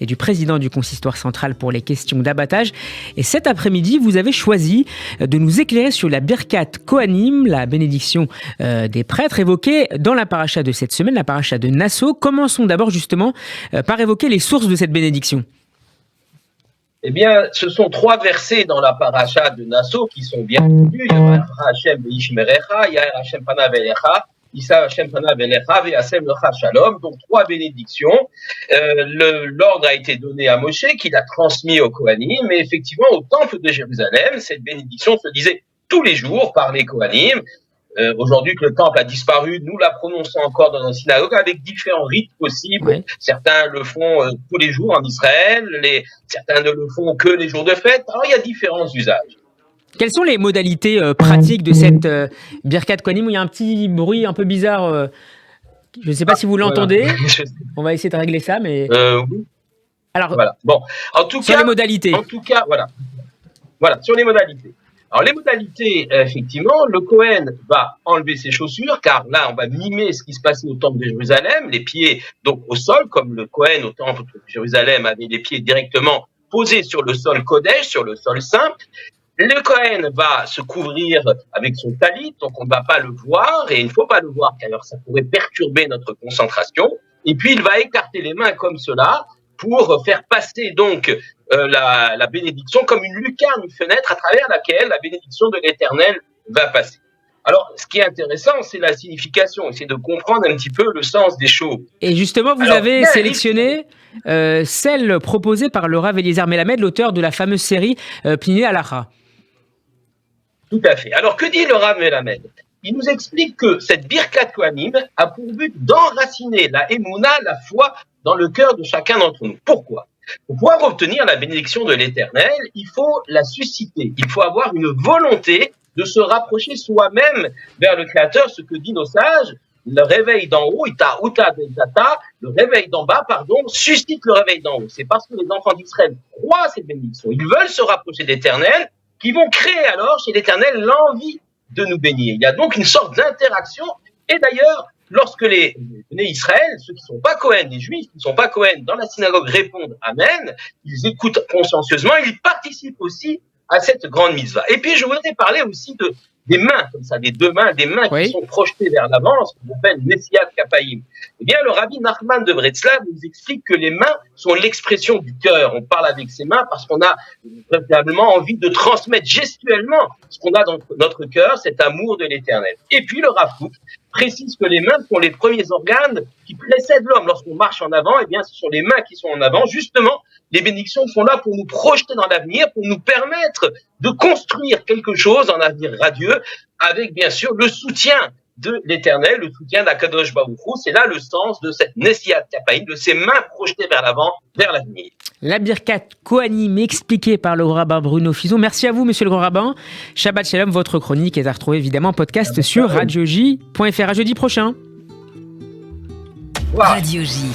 et du président du consistoire central pour les questions d'abattage. Et cet après-midi, vous avez choisi de nous éclairer sur la Birkat Kohanim, la bénédiction des prêtres évoquée dans la paracha de cette semaine, la paracha de Nasso. Commençons d'abord justement par évoquer les sources de cette bénédiction. Eh bien, ce sont 3 versets dans la paracha de Nasso qui sont bien connus. Il y a Hashem Ishmerecha, il y a Hashem Panav Elecha, Issa Hashem Panav Elecha, Ve'asem Lecha Shalom. Donc 3 bénédictions. L'ordre a été donné à Moshe, qui l'a transmis au Kohanim. Mais effectivement, au temple de Jérusalem, cette bénédiction se disait tous les jours par les Kohanim. Aujourd'hui que le temple a disparu, nous la prononçons encore dans nos synagogues avec différents rites possibles. Oui. Certains le font tous les jours en Israël, certains ne le font que les jours de fête. Alors il y a différents usages. Quelles sont les modalités pratiques de cette Birkat Kohanim où il y a un petit bruit un peu bizarre je ne sais pas si vous l'entendez. Voilà. On va essayer de régler ça, mais... Oui. Alors, voilà. Bon, en tout sur cas, les modalités. En tout cas, voilà, sur les modalités. Alors les modalités, effectivement, le Kohen va enlever ses chaussures, car là on va mimer ce qui se passait au temple de Jérusalem, les pieds donc au sol, comme le Kohen au temple de Jérusalem avait les pieds directement posés sur le sol Kodesh, sur le sol saint. Le Kohen va se couvrir avec son talit, donc on ne va pas le voir, et il ne faut pas le voir, car ça pourrait perturber notre concentration. Et puis il va écarter les mains comme cela, pour faire passer donc la bénédiction comme une lucarne, une fenêtre à travers laquelle la bénédiction de l'Éternel va passer. Alors, ce qui est intéressant, c'est la signification, c'est de comprendre un petit peu le sens des choses. Et justement, vous avez sélectionné celle proposée par le Rav Eliezer Melamed, l'auteur de la fameuse série Pniné Halacha. Tout à fait. Alors, que dit le Rav Melamed ? Il nous explique que cette Birkat Kohanim a pour but d'enraciner la Emouna, la foi, dans le cœur de chacun d'entre nous. Pourquoi ? Pour pouvoir obtenir la bénédiction de l'Éternel, il faut la susciter. Il faut avoir une volonté de se rapprocher soi-même vers le Créateur, ce que disent nos sages. Le réveil d'en haut, le réveil d'en bas, suscite le réveil d'en haut. C'est parce que les enfants d'Israël croient à cette bénédiction. Ils veulent se rapprocher de l'Éternel, qu'ils vont créer alors chez l'Éternel l'envie de nous bénir. Il y a donc une sorte d'interaction. Et d'ailleurs, lorsque les Bnei Israël, ceux qui ne sont pas Kohen, les Juifs qui ne sont pas Kohen, dans la synagogue répondent Amen, ils écoutent consciencieusement, ils participent aussi à cette grande mitzvah. Et puis, je voudrais parler aussi des mains, comme ça, des 2 mains, des mains qui sont projetées vers l'avant, ce qu'on appelle Nessiat Kapayim. Eh bien, le rabbi Nachman de Bretzlav nous explique que les mains sont l'expression du cœur. On parle avec ses mains parce qu'on a véritablement envie de transmettre gestuellement ce qu'on a dans notre cœur, cet amour de l'Éternel. Et puis, le Rav Kook précise que les mains sont les premiers organes qui précèdent l'homme. Lorsqu'on marche en avant, eh bien, ce sont les mains qui sont en avant. Justement, les bénédictions sont là pour nous projeter dans l'avenir, pour nous permettre de construire quelque chose en avenir radieux, avec bien sûr le soutien de l'Éternel, le soutien d'Akadosh Baruch Hu. C'est là le sens de cette Nessiat Kapayim, de ces mains projetées vers l'avant, vers l'avenir. La Birkat Kohanim expliquée par le rabbin Bruno Fison. Merci à vous, monsieur le grand rabbin. Shabbat Shalom, votre chronique est à retrouver évidemment en podcast sur radioj.fr. À jeudi prochain. Radio J.